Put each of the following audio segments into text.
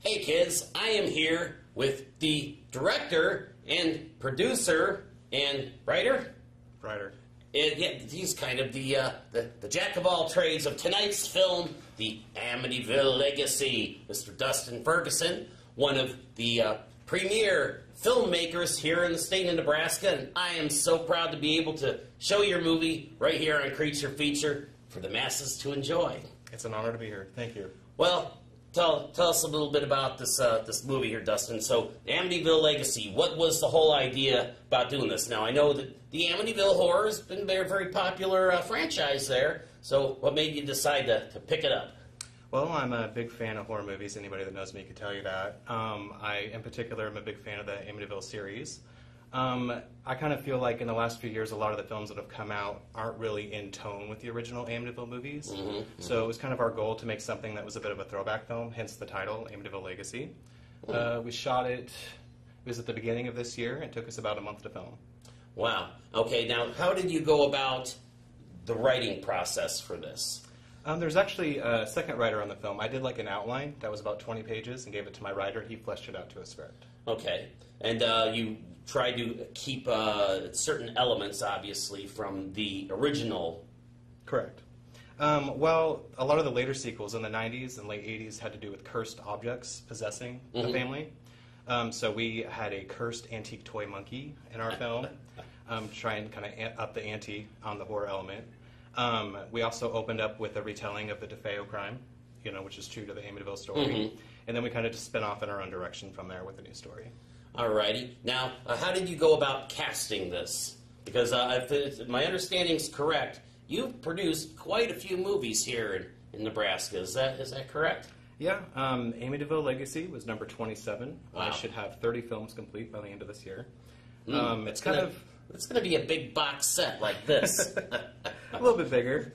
Hey kids, I am here with the director and producer and writer. Yeah, he's kind of the jack of all trades of tonight's film, the Amityville Legacy. Mr. Dustin Ferguson, one of the premier filmmakers here in the state of Nebraska, and I am so proud to be able to show your movie right here on Creature Feature for the masses to enjoy. It's an honor to be here. Thank you. Well, tell us a little bit about this movie here, Dustin. So, the Amityville Legacy, what was the whole idea about doing this? Now, I know that the Amityville Horror has been a very, very popular franchise there, so what made you decide to pick it up? Well, I'm a big fan of horror movies. Anybody that knows me can tell you that. I, in particular, am a big fan of the Amityville series. I kind of feel like in the last few years, a lot of the films that have come out aren't really in tone with the original Amityville movies. So it was kind of our goal to make something that was a bit of a throwback film, hence the title, Amityville Legacy. We shot it was at the beginning of this year. It took us about a month to film. Wow. Okay, now how did you go about the writing process for this? There's actually a second writer on the film. I did like an outline that was about 20 pages and gave it to my writer. He fleshed it out to a script. Okay. And you tried to keep certain elements, obviously, from the original. Correct. Well, a lot of the later sequels in the 90s and late 80s had to do with cursed objects possessing the family. So we had a cursed antique toy monkey in our film, try and kind of up the ante on the horror element. We also opened up with a retelling of the DeFeo crime, which is true to the Amityville story. And then we kind of just spin off in our own direction from there with a new story. Alrighty. Now, how did you go about casting this? Because if my understanding is correct, you've produced quite a few movies here in Nebraska. Is that correct? Yeah. Amityville Legacy was number 27. Wow. I should have 30 films complete by the end of this year. It's going to be a big box set like this. A little bit bigger.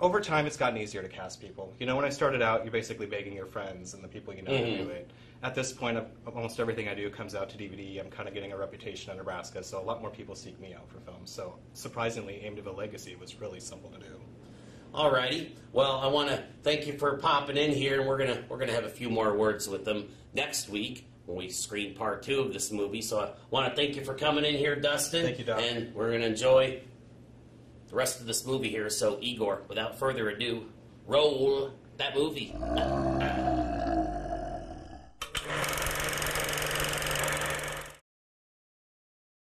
Over time, it's gotten easier to cast people. When I started out, you're basically begging your friends and the people you know to do it. At this point, almost everything I do comes out to DVD. I'm kind of getting a reputation in Nebraska, so a lot more people seek me out for films. So surprisingly, Amityville Legacy was really simple to do. Alrighty. Well, I want to thank you for popping in here, and we're gonna have a few more words with them next week when we screen part 2 of this movie. So I want to thank you for coming in here, Dustin. Thank you, Doc. And we're gonna enjoy the rest of this movie here. So, Igor, without further ado, roll that movie.